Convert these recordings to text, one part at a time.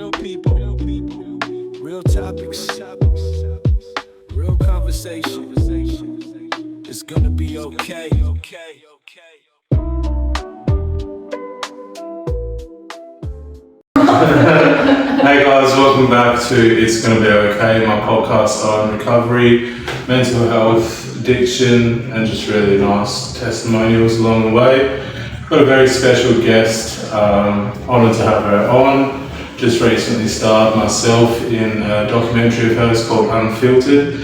real people, real topics, real conversation. It's gonna be okay. Hey guys, welcome back to It's Gonna Be Okay, my podcast on recovery, mental health, addiction, and just really nice testimonials along the way. Got a very special guest, honoured to have her on. Just recently starred myself in a documentary of hers called Unfiltered.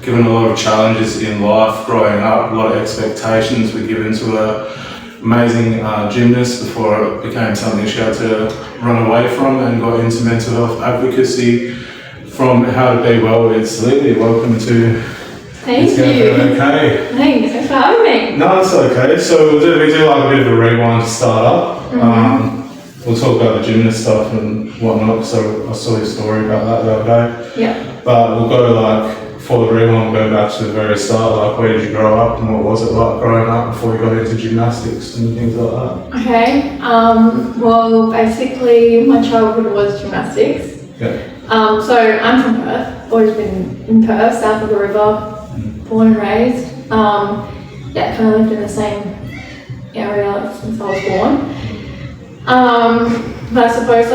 Given a lot of challenges in life growing up, a lot of expectations were given to her. Amazing gymnast before it became something she had to run away from, and got into mental health advocacy from How to Be Well with Lily. Welcome to Thank It's you. Gonna Be Okay. Thanks for having me. No, it's okay. So we do like a bit of a rewind to start up. We'll talk about the gymnast stuff and whatnot. So I saw your story about that the other day. Yeah. But we'll go for the rewind, we'll go back to the very start. Like, where did you grow up and what was it like growing up before you got into gymnastics and things like that? Okay. Well, basically, my childhood was gymnastics. Yeah. So I'm from Perth. Always been in Perth, south of the river. Born and raised. Yeah, kind of lived in the same area since I was born. But I suppose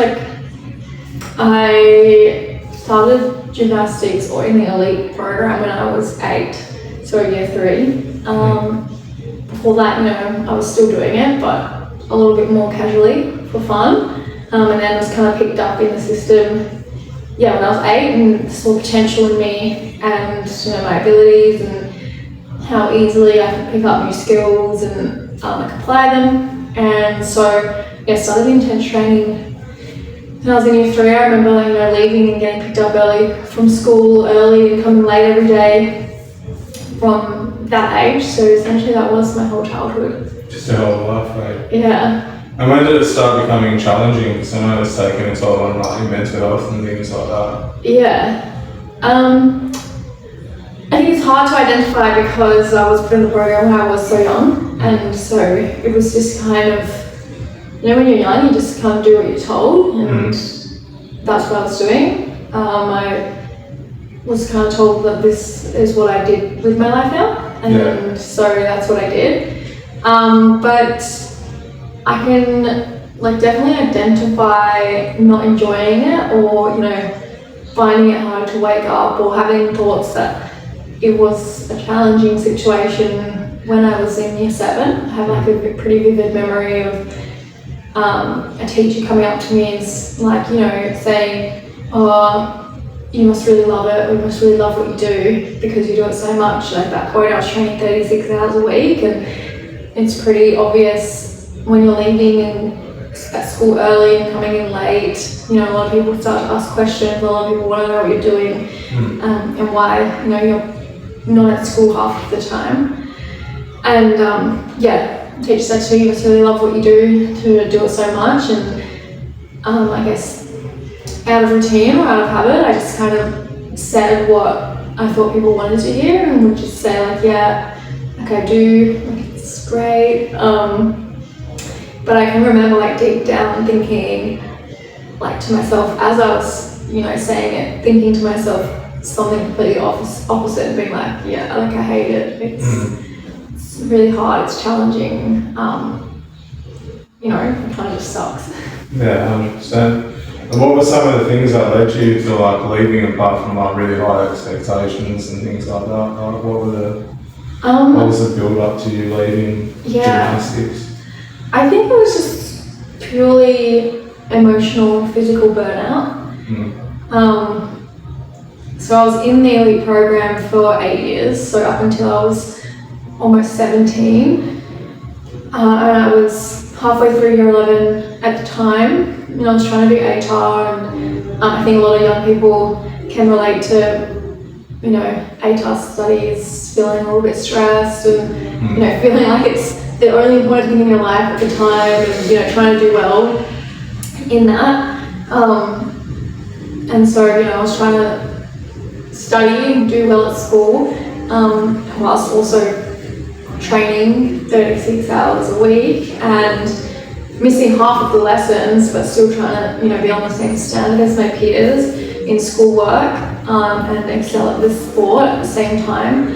I started gymnastics or in the elite program when I was 8, so year 3. Before that, I was still doing it, but a little bit more casually for fun. And then was kind of picked up in the system, when I was 8, and saw potential in me and my abilities and how easily I could pick up new skills and I could apply them. And so started intense training when I was in year 3. I remember leaving and getting picked up early from school early and coming late every day from that age. So essentially that was my whole childhood. Just a whole life, right? Yeah. And when did it start becoming challenging? Because I know it's taken a toll on your mental health and things like that. Yeah. I think it's hard to identify because I was put in the program when I was so young, and so it was just kind of, when you're young, you just kind of do what you're told, and that's what I was doing. I was kind of told that this is what I did with my life now, and so that's what I did. But I can definitely identify not enjoying it, or finding it hard to wake up, or having thoughts that it was a challenging situation when I was in year 7. I have a pretty vivid memory of a teacher coming up to me and saying, "Oh, you must really love it, we must really love what you do because you do it so much." At that point I was training 36 hours a week, and it's pretty obvious when you're leaving at school early and coming in late, a lot of people start to ask questions, a lot of people want to know what you're doing and why, you're not at school half of the time. And the teacher said to me, "You must really love what you do to do it so much." And I guess out of routine or out of habit, I just kind of said what I thought people wanted to hear, and would just say I do, it's great. But I can remember deep down thinking to myself as I was saying it, thinking to myself something completely opposite, and being I hate it. It's really hard, it's challenging, it kind of just sucks. Yeah, 100%. And what were some of the things that led you to leaving, apart from really high expectations and things like that? What was the build up to you leaving gymnastics? I think it was just purely emotional, physical burnout. So I was in the elite program for 8 years, so up until I was almost 17. And I was halfway through year 11 at the time. I was trying to do ATAR, and I think a lot of young people can relate to, ATAR studies, feeling a little bit stressed and, feeling like it's the only important thing in your life at the time, and, trying to do well in that. And so, I was trying to study and do well at school, whilst also training 36 hours a week and missing half of the lessons, but still trying to, you know, be on the same standard as my peers in schoolwork, and excel at the sport at the same time.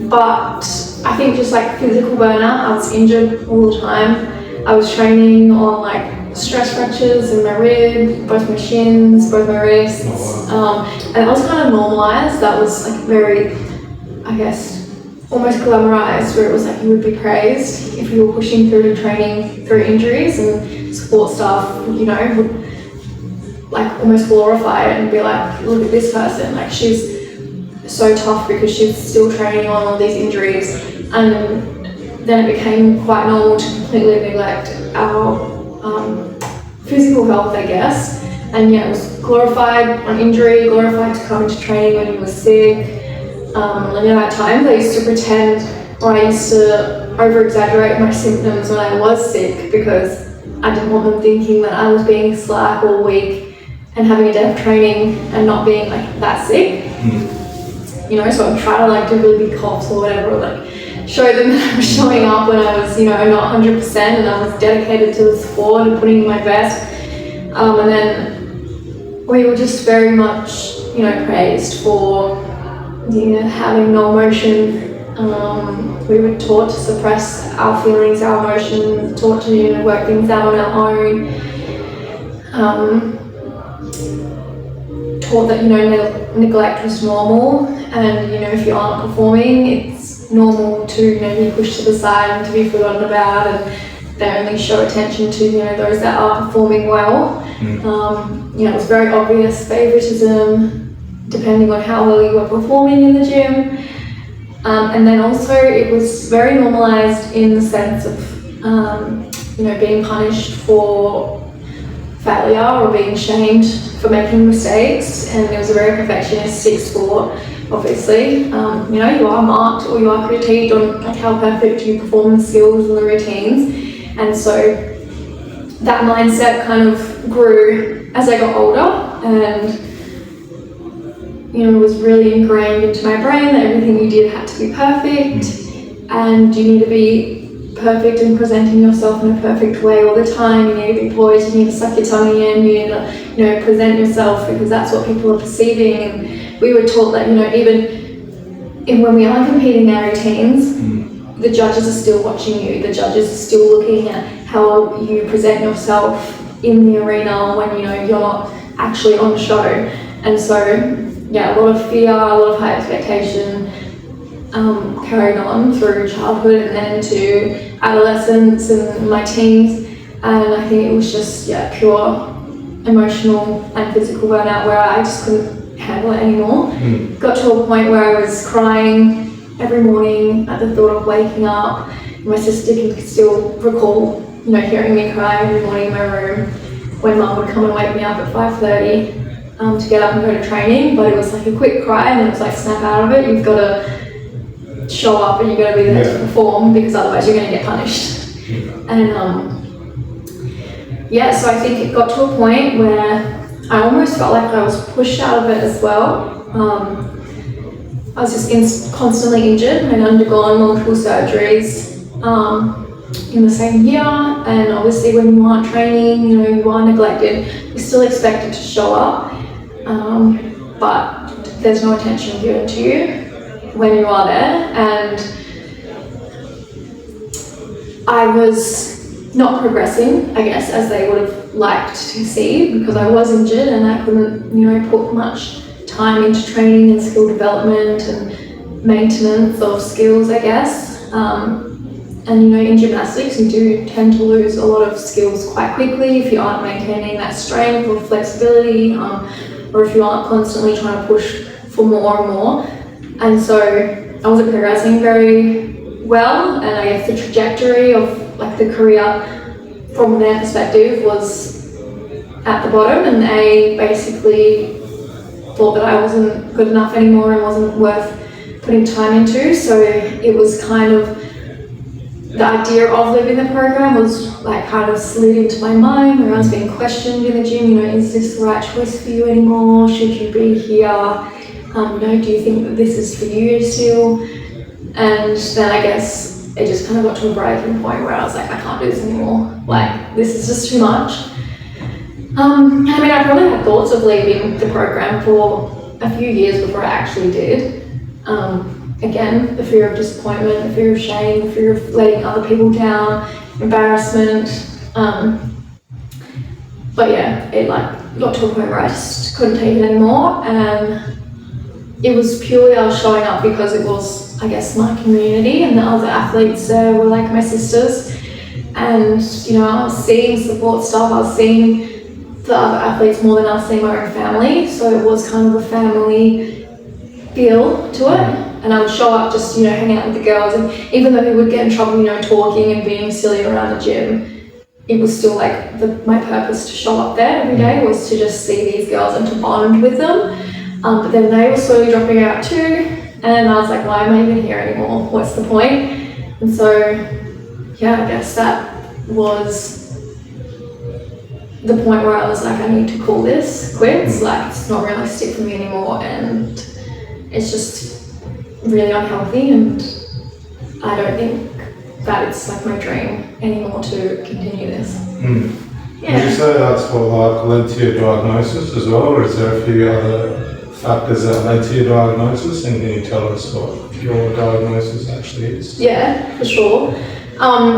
But I think just like physical burnout, I was injured all the time. I was training on like stress fractures in my rib, both my shins, both my wrists, and that was kind of normalized. That was like very, I guess, almost glamorized, where it was like you would be praised if you were pushing through training through injuries, and support staff, you know, would like almost glorify it and be like, look at this person, like she's so tough because she's still training on all these injuries. And then it became quite normal to completely neglect our physical health, I guess. And yeah, it was glorified on injury, glorified to come into training when you were sick. And you know, at times I used to pretend, or I used to over-exaggerate my symptoms when I was sick, because I didn't want them thinking that I was being slack or weak and having a day of training and not being like that sick. You know, so I'd try to like do really big coughs or whatever, or like show them that I was showing up when I was, you know, not 100% and I was dedicated to the sport and putting in my best. And then we were just very much, you know, praised for, you know, having no emotion. We were taught to suppress our feelings, our emotions, taught to, you know, work things out on our own. Taught that, you know, neglect was normal, and, you know, if you aren't performing, it's normal to, you know, be pushed to the side and to be forgotten about, and they only show attention to, you know, those that are performing well. You know, it was very obvious favoritism depending on how well you were performing in the gym. And then also it was very normalized in the sense of, you know, being punished for failure or being shamed for making mistakes. And it was a very perfectionistic sport, obviously. You know, you are marked or you are critiqued on like how perfect you perform the skills and the routines. And so that mindset kind of grew as I got older, and you know, it was really ingrained into my brain that everything you did had to be perfect, and you need to be perfect in presenting yourself in a perfect way all the time. You need to be poised, you need to suck your tummy in, you need to, you know, present yourself because that's what people are perceiving. And we were taught that, you know, even when we are competing our routines, the judges are still watching you, the judges are still looking at how you present yourself in the arena when, you know, you're not actually on the show. And so yeah, a lot of fear, a lot of high expectation carried on through childhood and then to adolescence and my teens. And I think it was just, yeah, pure emotional and physical burnout where I just couldn't handle it anymore. Got to a point where I was crying every morning at the thought of waking up. My sister can still recall, you know, hearing me cry every morning in my room when Mum would come and wake me up at 5:30. To get up and go to training, but it was like a quick cry and then it was like snap out of it. You've got to show up and you've got to be there to perform, because otherwise you're going to get punished. And yeah, so I think it got to a point where I almost felt like I was pushed out of it as well. I was just constantly injured. I'd undergone multiple surgeries in the same year, and obviously when you aren't training, you know, you are neglected, you're still expected to show up. But there's no attention given to you when you are there, and I was not progressing, I guess, as they would have liked to see, because I was injured and I couldn't, you know, put much time into training and skill development and maintenance of skills, I guess. And you know, in gymnastics you do tend to lose a lot of skills quite quickly if you aren't maintaining that strength or flexibility, or if you aren't constantly trying to push for more and more. And so I wasn't progressing very well, and I guess the trajectory of like the career from their perspective was at the bottom, and they basically thought that I wasn't good enough anymore and wasn't worth putting time into. So it was kind of, the idea of leaving the program was like kind of slid into my mind, where I was being questioned in the gym, you know, is this the right choice for you anymore? Should you be here? You know, do you think that this is for you still? And then I guess it just kind of got to a breaking point where I was like, I can't do this anymore. Like, this is just too much. I mean, I probably had thoughts of leaving the program for a few years before I actually did. Again, the fear of disappointment, the fear of shame, the fear of letting other people down, embarrassment. But yeah, it like got to a point where I just couldn't take it anymore, and it was purely I was showing up because it was, I guess, my community, and the other athletes there were like my sisters, and you know, I was seeing support staff, I was seeing the other athletes more than I was seeing my own family, so it was kind of a family feel to it. And I would show up just, you know, hang out with the girls, and even though we would get in trouble, you know, talking and being silly around the gym, it was still like my purpose to show up there every day was to just see these girls and to bond with them. But then they were slowly dropping out too, and I was like, why am I even here anymore? What's the point? And so, yeah, I guess that was the point where I was like, I need to call this quits. Like, it's not realistic for me anymore, and it's just really unhealthy, and I don't think that it's like my dream anymore to continue this. Yeah. Would you say that's what like led to your diagnosis as well, or is there a few other factors that led to your diagnosis, and can you tell us what your diagnosis actually is? Yeah, for sure.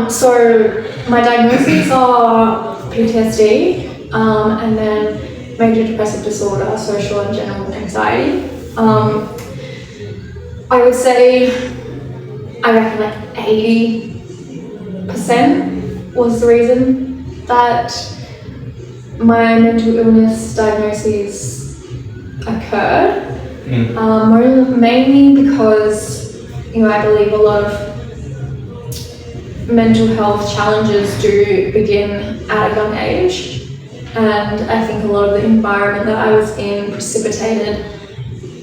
So my diagnoses are PTSD, and then major depressive disorder, social and general anxiety. I would say, I reckon like 80% was the reason that my mental illness diagnoses occurred. Mainly because, you know, I believe a lot of mental health challenges do begin at a young age, and I think a lot of the environment that I was in precipitated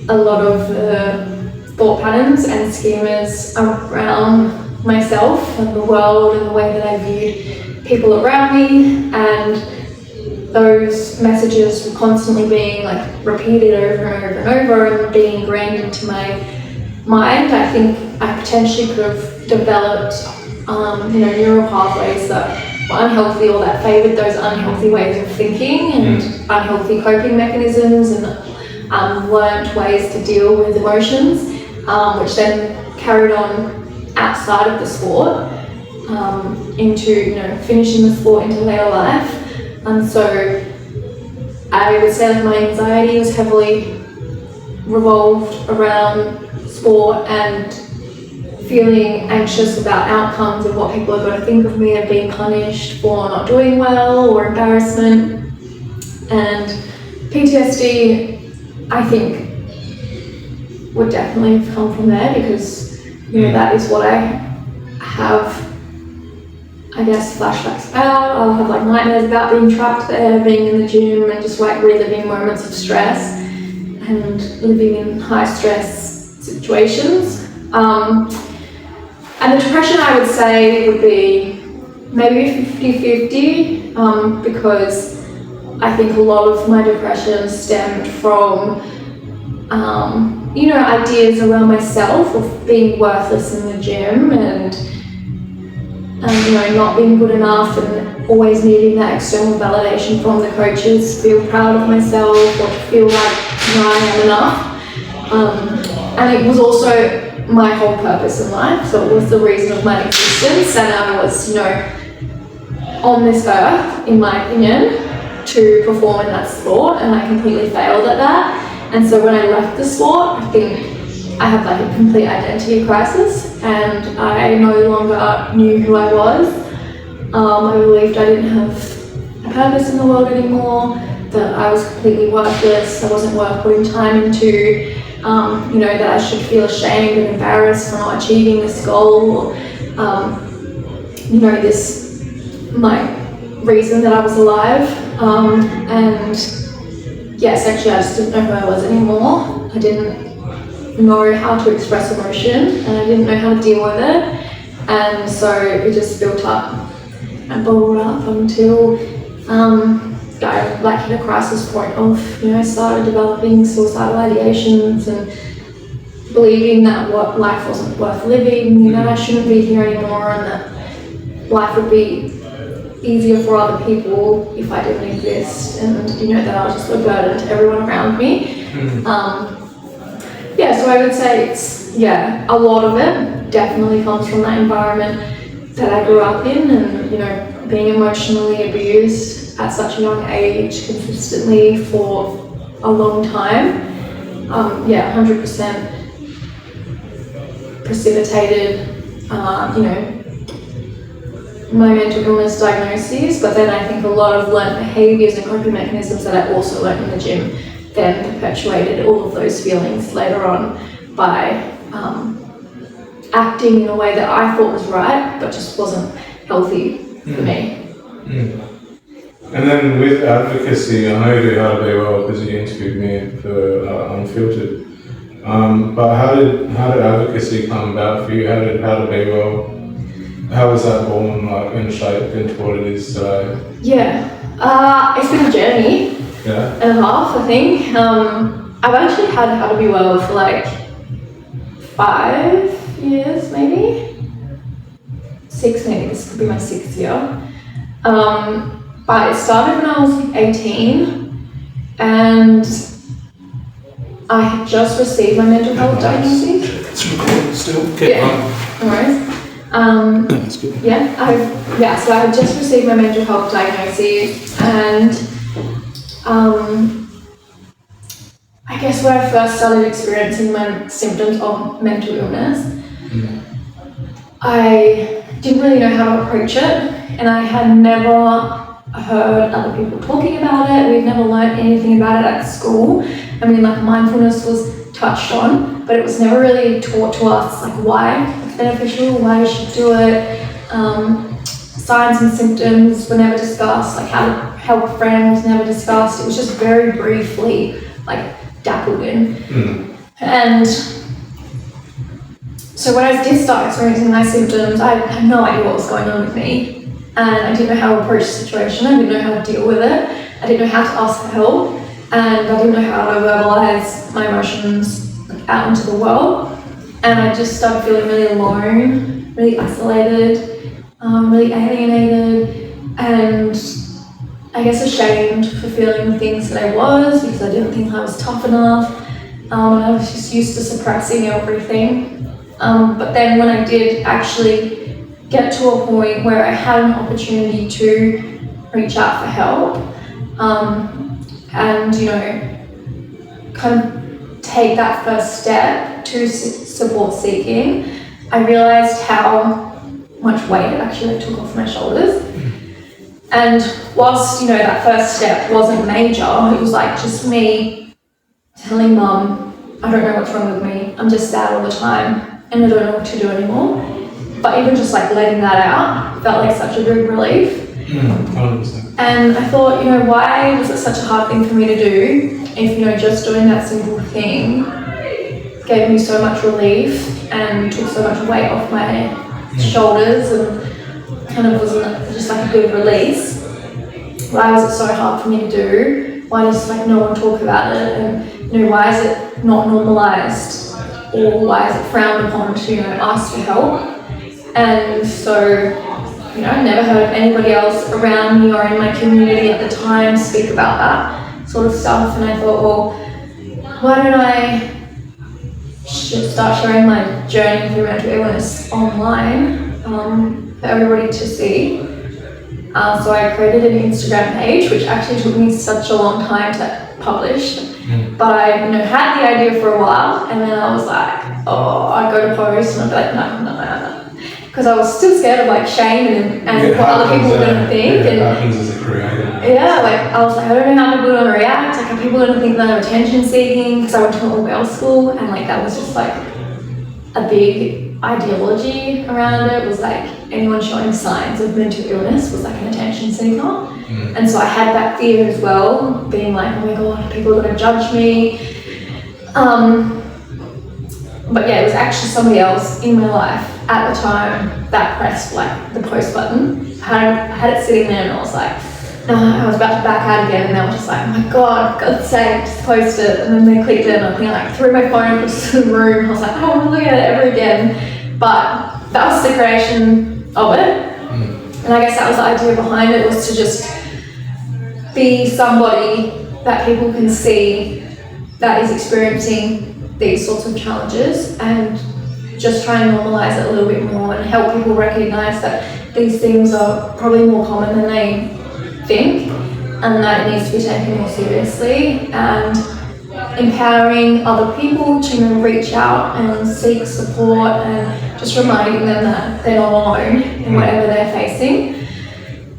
a lot of the thought patterns and schemas around myself and the world and the way that I viewed people around me, and those messages were constantly being like repeated over and over and over and being ingrained into my mind. I think I potentially could have developed neural pathways that were unhealthy or that favoured those unhealthy ways of thinking and unhealthy coping mechanisms, and learnt ways to deal with emotions, which then carried on outside of the sport into finishing the sport into later life. And so I would say that my anxiety was heavily revolved around sport and feeling anxious about outcomes and what people are going to think of me and being punished for not doing well or embarrassment. And PTSD, I think, would definitely have come from there because, that is what I have, I guess, flashbacks about. I'll have like nightmares about being trapped there, being in the gym and just like reliving moments of stress and living in high stress situations. And the depression, I would say, would be maybe 50-50 because I think a lot of my depression stemmed from ideas around myself of being worthless in the gym and not being good enough and always needing that external validation from the coaches to feel proud of myself or to feel like I am enough. And it was also my whole purpose in life, so it was the reason of my existence, and I was, on this earth, in my opinion, to perform in that sport, and I completely failed at that. And so when I left the sport, I think I had like a complete identity crisis, and I no longer knew who I was. I believed I didn't have a purpose in the world anymore, that I was completely worthless, I wasn't worth putting time into, that I should feel ashamed and embarrassed for not achieving this goal, or, my reason that I was alive. And yeah, essentially I just didn't know who I was anymore. I didn't know how to express emotion, and I didn't know how to deal with it. And so it just built up and bubbled up until I hit a crisis point of, started developing suicidal ideations and believing that what life wasn't worth living, that I shouldn't be here anymore, and that life would be easier for other people if I didn't exist, and that I was just a burden to everyone around me. So I would say a lot of it definitely comes from that environment that I grew up in, and being emotionally abused at such a young age consistently for a long time. 100% precipitated my mental illness diagnoses, but then I think a lot of learned behaviours and coping mechanisms that I also learned in the gym then perpetuated all of those feelings later on by acting in a way that I thought was right, but just wasn't healthy for me. And then with advocacy, I know you do How to Be Well because you interviewed me for Unfiltered. But how did advocacy come about for you? How did How to Be Well? How was that born, and shaped into what it is today? It's been a journey and a half, I think. I've actually had How to Be Well for 5 years, maybe 6, maybe this could be my 6th year. But it started when I was 18, and I had just received my mental health diagnosis. It's recording still. No worries. That's good. So I had just received my mental health diagnosis, and I guess when I first started experiencing my symptoms of mental illness, I didn't really know how to approach it, and I had never heard other people talking about it. We've never learned anything about it at school. Mindfulness was touched on, but it was never really taught to us why it's beneficial, why we should do it. Signs and symptoms were never discussed, how to help a friend was never discussed. It was just very briefly dappled in. And so when I did start experiencing my symptoms, I had no idea what was going on with me. And I didn't know how to approach the situation, I didn't know how to deal with it, I didn't know how to ask for help, and I didn't know how to verbalize my emotions out into the world. And I just started feeling really alone, really isolated, really alienated, and I guess ashamed for feeling the things that I was, because I didn't think I was tough enough, and I was just used to suppressing everything. But then when I did actually get to a point where I had an opportunity to reach out for help, and kind of take that first step to support seeking, I realized how much weight it actually took off my shoulders. And whilst that first step wasn't major, it was just me telling Mum, I don't know what's wrong with me, I'm just sad all the time and I don't know what to do anymore. But even just letting that out felt like such a big relief. 100%. And I thought, why was it such a hard thing for me to do if, just doing that simple thing gave me so much relief and took so much weight off my shoulders and kind of was just a good release. Why was it so hard for me to do? Why does no one talk about it? And why is it not normalized? Or why is it frowned upon to ask for help? And so, I never heard anybody else around me or in my community at the time speak about that sort of stuff. And I thought, well, why don't I start sharing my journey through mental illness online for everybody to see. So I created an Instagram page, which actually took me such a long time to publish. But I had the idea for a while, and then I was I'd go to post and I'd be no. Because I was still scared of shame and what other people were going to think. It happens as a creator. I was I don't know how people are going to react. Are people going to think that I'm attention seeking? Because I went to an all-girls school, and that was just a big ideology around it. Was anyone showing signs of mental illness was an attention seeker. And so I had that fear as well, being oh my god, people are going to judge me. But it was actually somebody else in my life at the time that pressed the post button. I had it sitting there, and I was I was about to back out again, and they were just like, oh my god, for God's sake, just post it. And then they clicked it, and I like threw my phone across the room. I was like, I don't want to look at it ever again. But that was the creation of it. And I guess that was the idea behind it, was to just be somebody that people can see that is experiencing these sorts of challenges, and just try and normalize it a little bit more and help people recognize that these things are probably more common than they think, and that it needs to be taken more seriously, and empowering other people to reach out and seek support, and just reminding them that they're not alone in whatever they're facing.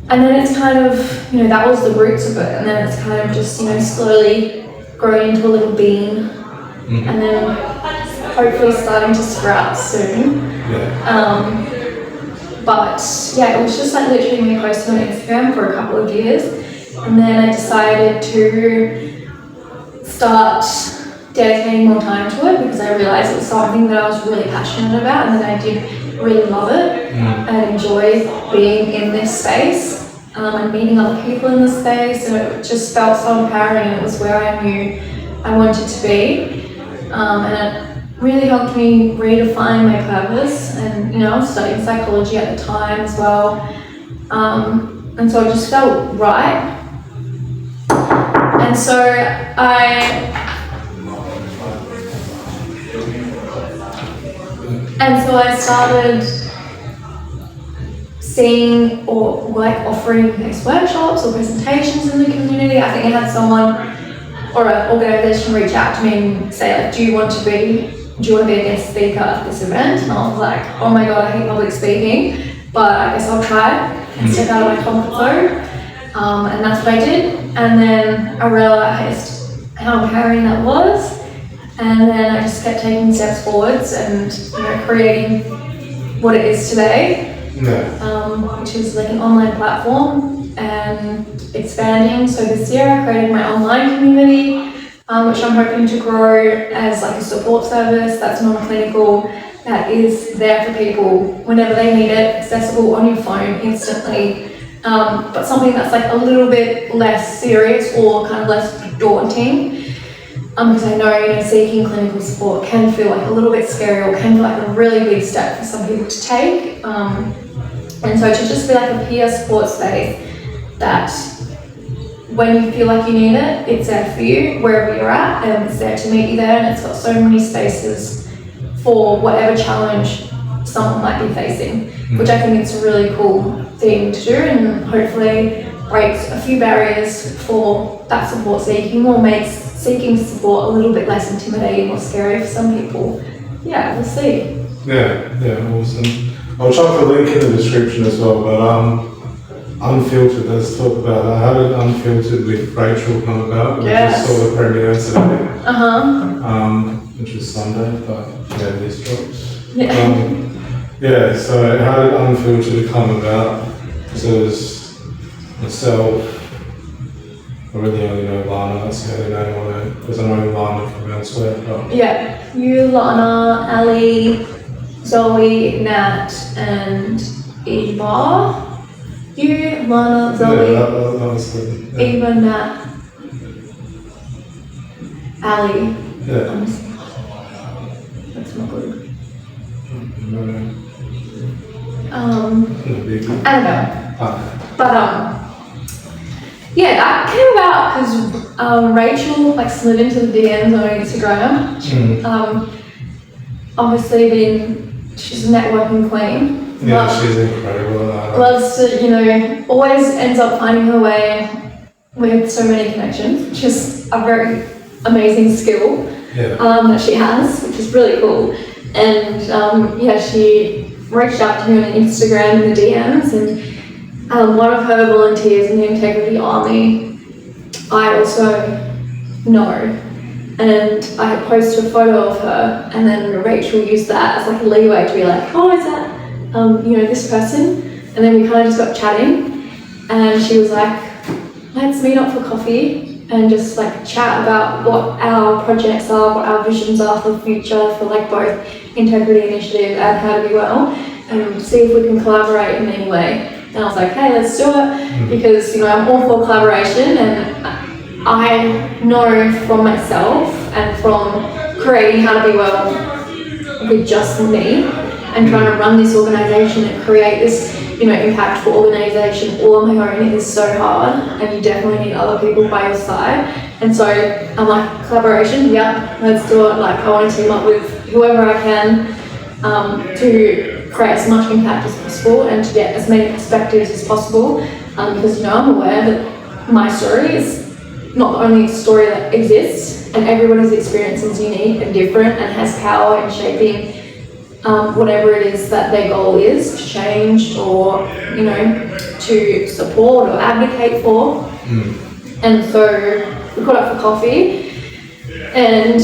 And then it's kind of, that was the roots of it, and then it's kind of just, slowly growing into a little bean, and then hopefully starting to sprout soon. But yeah, it was just like literally me posting on Instagram for a couple of years, and then I decided to start dedicating more time to it, because I realised it was something that I was really passionate about, and that I did really love it and enjoy being in this space and meeting other people in this space, and it just felt so empowering, and it was where I knew I wanted to be, and it really helped me redefine my purpose. And I was studying psychology at the time as well, and so it just felt right. And so I started seeing or offering these workshops or presentations in the community. I think I had someone or an organisation reach out to me and say, like, do you want to be a guest speaker at this event? And I was like, oh my god, I hate public speaking, but I guess I'll try and step out of my comfort zone. And that's what I did. And then I realised how empowering that was. And then I just kept taking steps forwards and creating what it is today, which is like an online platform and expanding. So this year I created my online community, which I'm hoping to grow as like a support service that's non-clinical, that is there for people whenever they need it, accessible on your phone instantly, but something that's like a little bit less serious or kind of less daunting. Because I know, seeking clinical support can feel like a little bit scary, or can feel like a really big step for some people to take. And so to just be like a peer support space that when you feel like you need it, it's there for you wherever you're at, and it's there to meet you there, and it's got so many spaces for whatever challenge someone might be facing, which I think it's a really cool thing to do, and hopefully breaks a few barriers for that support seeking, or makes seeking support a little bit less intimidating or scary for some people. Yeah, we'll see. Yeah, awesome. I'll chuck a link in the description as well, but Unfiltered, let's talk about that. How did Unfiltered with Rachel come about? Yes. We just saw the premiere today. Which is Sunday, but yeah, this drops. Yeah. So how did Unfiltered come about? So it was myself, I really only know Lana, that's the only name on it, because I know Lana from elsewhere. But Yeah, you, Lana, Ali, Zoe, Nat, and Eva. You, Lana, Zoe, yeah, that was good. Yeah. Eva, Nat, Ali. Yeah. That's not good. No. Annabelle. But yeah, that came about because Rachel slid into the DMs on Instagram. Obviously, she's a networking queen. Yeah, she's incredible. Loves to, always ends up finding her way with so many connections, which is a very amazing skill that she has, which is really cool. And she reached out to me on Instagram in the DMs, and one of her volunteers in the Integrity Army, I also know, and I had posted a photo of her, and then Rachel used that as like a leeway to be like, oh, is that this person? And then we kind of just got chatting, and she was like, let's meet up for coffee and just chat about what our projects are, what our visions are for the future for both Integrity Initiative and How to Be Well, and see if we can collaborate in any way. And I was like, hey, let's do it, because, you know, I'm all for collaboration, and I know from myself and from creating How to Be Well with just me and trying to run this organisation and create this, you know, impactful organisation all on my own is so hard, and you definitely need other people by your side. And so I'm like, collaboration, yeah, let's do it. Like, I want to team up with whoever I can to create as much impact as possible and to get as many perspectives as possible, because, you know, I'm aware that my story is not the only story that exists, and everybody's experience is unique and different and has power in shaping whatever it is that their goal is to change or, you know, to support or advocate for. And so we got up for coffee, and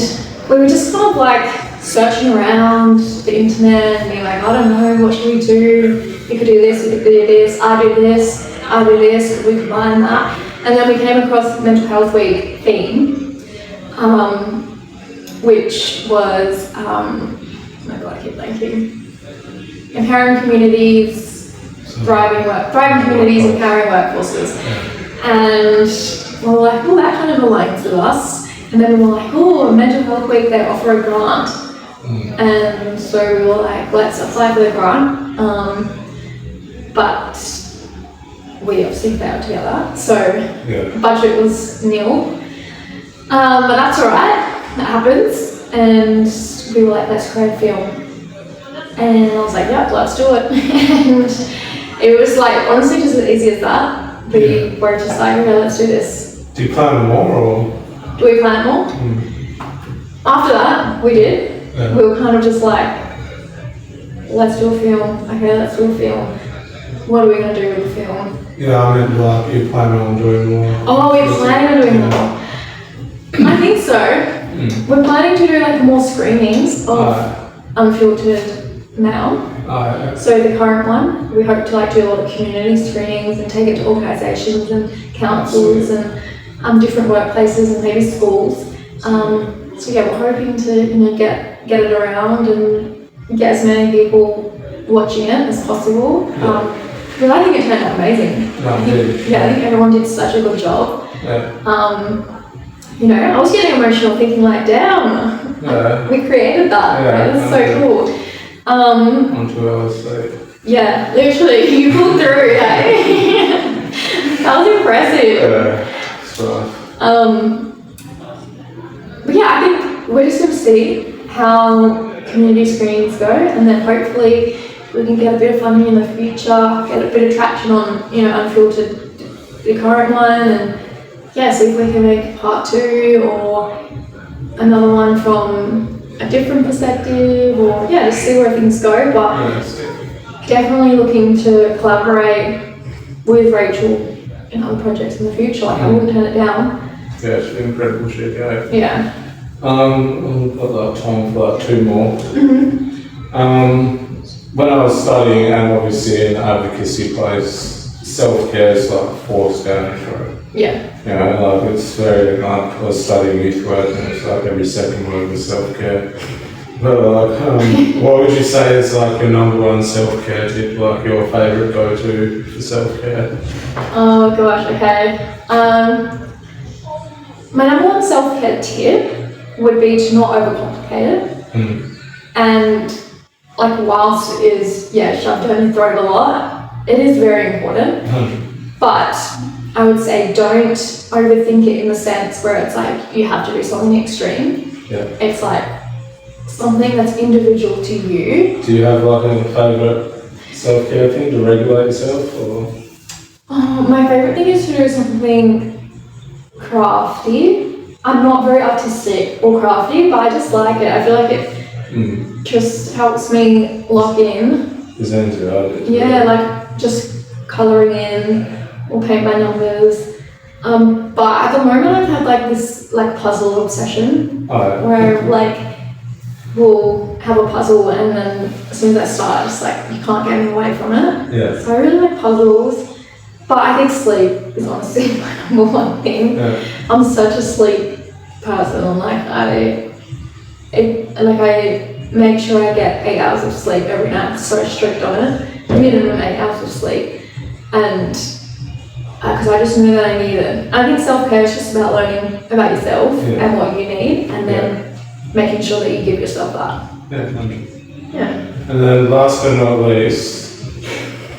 we were just kind of like searching around the internet and being like, I don't know, what should we do? We could do this, we could do this, I do this, we combine that. And then we came across Mental Health Week theme, which was, oh my God, I keep blanking. Empowering communities, thriving communities, empowering workforces. And we were like, oh, that kind of aligns with us. And then we were like, oh, Mental Health Week, they offer a grant. And so we were like, let's apply for the grant. But we obviously failed together, so budget was nil. But that's alright, that happens. And we were like, let's create a film. And I was like, yep, let's do it. And it was like, honestly, just as easy as that. We were just like, okay, let's do this. Do you plan more, or? Do we plan more? After that, we did. We were kind of just like, let's do a film. Okay, let's do a film. What are we going to do with the film? Yeah, I meant like you plan on doing more. Oh, we're planning on doing more. I think so. We're planning to do like more screenings of Unfiltered now. So the current one, we hope to like do a lot of community screenings and take it to organisations and councils and different workplaces and maybe schools. So yeah, we're hoping to, you know, get it around and get as many people watching it as possible. Because I think it turned out amazing. I think everyone did such a good job. You know, I was getting emotional thinking like, damn, we created that. It was so cool. On 2 hours late. Yeah, literally, you pulled through, eh? That was impressive. But yeah, I think we're just going to see how community screenings go, and then hopefully we can get a bit of funding in the future, get a bit of traction on, you know, Unfiltered, the current one, and yeah, see if we can make part 2 or another one from a different perspective, or yeah, just see where things go. But definitely looking to collaborate with Rachel in other projects in the future. Like, I wouldn't turn it down. Yeah, it's been incredible shit, Yeah. I've got time for like 2 more. When I was studying, and obviously in the advocacy place, self-care is like forced down your throat. Yeah. You know, like it's very, like, I was studying youth work, and it's like every second word was self-care. But like, what would you say is like your number one self-care tip, like your favourite go-to for self-care? Oh gosh, okay. My number one self-care tip would be to not overcomplicate it. And like, whilst it is, shoved down your throat a lot, it is very important. But I would say don't overthink it in the sense where it's like you have to do something extreme. It's like something that's individual to you. Do you have like a favourite self-care thing to regulate yourself, or? My favourite thing is to do something crafty. I'm not very artistic or crafty, but I just like it. I feel like it just helps me lock in. Yeah, like just colouring in or paint my numbers. But at the moment I've had like this like puzzle obsession where like we'll have a puzzle and then as soon as I start, it's like you can't get me away from it. So I really like puzzles. But I think sleep is honestly my number one thing. I'm such a sleep person. Like I make sure I get 8 hours of sleep every night. I'm so strict on it. Minimum 8 hours of sleep. and because I just knew that I needed it. I think self-care is just about learning about yourself and what you need, and then making sure that you give yourself that. Yeah, 100. Yeah. And then last but not least,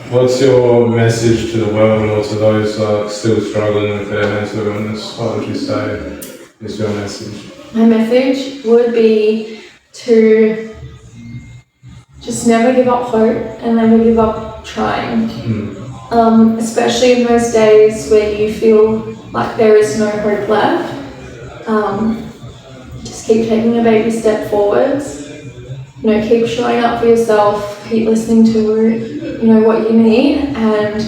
what's your message to the world or to those still struggling with their mental illness? What would you say is your message? My message would be to just never give up hope and never give up trying. Especially in those days where you feel like there is no hope left. Just keep taking a baby step forwards. You know, keep showing up for yourself, keep listening to, you know, what you need, and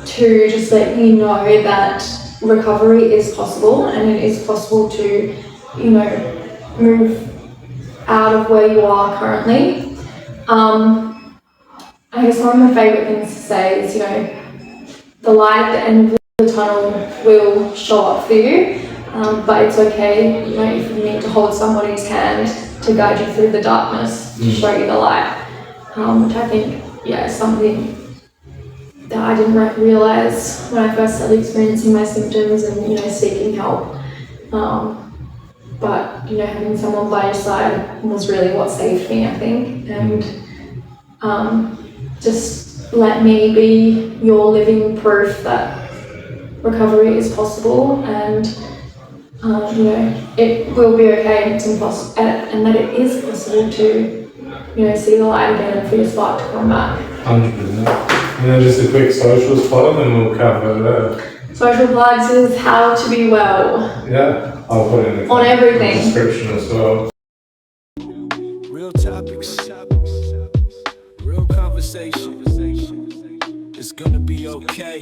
to just let you know that recovery is possible, and it is possible to, you know, move out of where you are currently. I guess one of my favourite things to say is, you know, the light at the end of the tunnel will show up for you, but it's okay, you know, if you need to hold somebody's hand to guide you through the darkness, to show you the light, which I think, is something that I didn't realise when I first started experiencing my symptoms and, you know, seeking help. But, you know, having someone by your side was really what saved me, I think, and just let me be your living proof that recovery is possible, and you know, it will be okay, and it's impossible, and that it is possible to, you know, see the light again and for your spark to come back. 100%. And then just a quick socials plug and we'll cover that. Social plugs is how to be well. Yeah, I'll put it in the On everything. description as well. Real topics, real conversation. It's gonna be okay.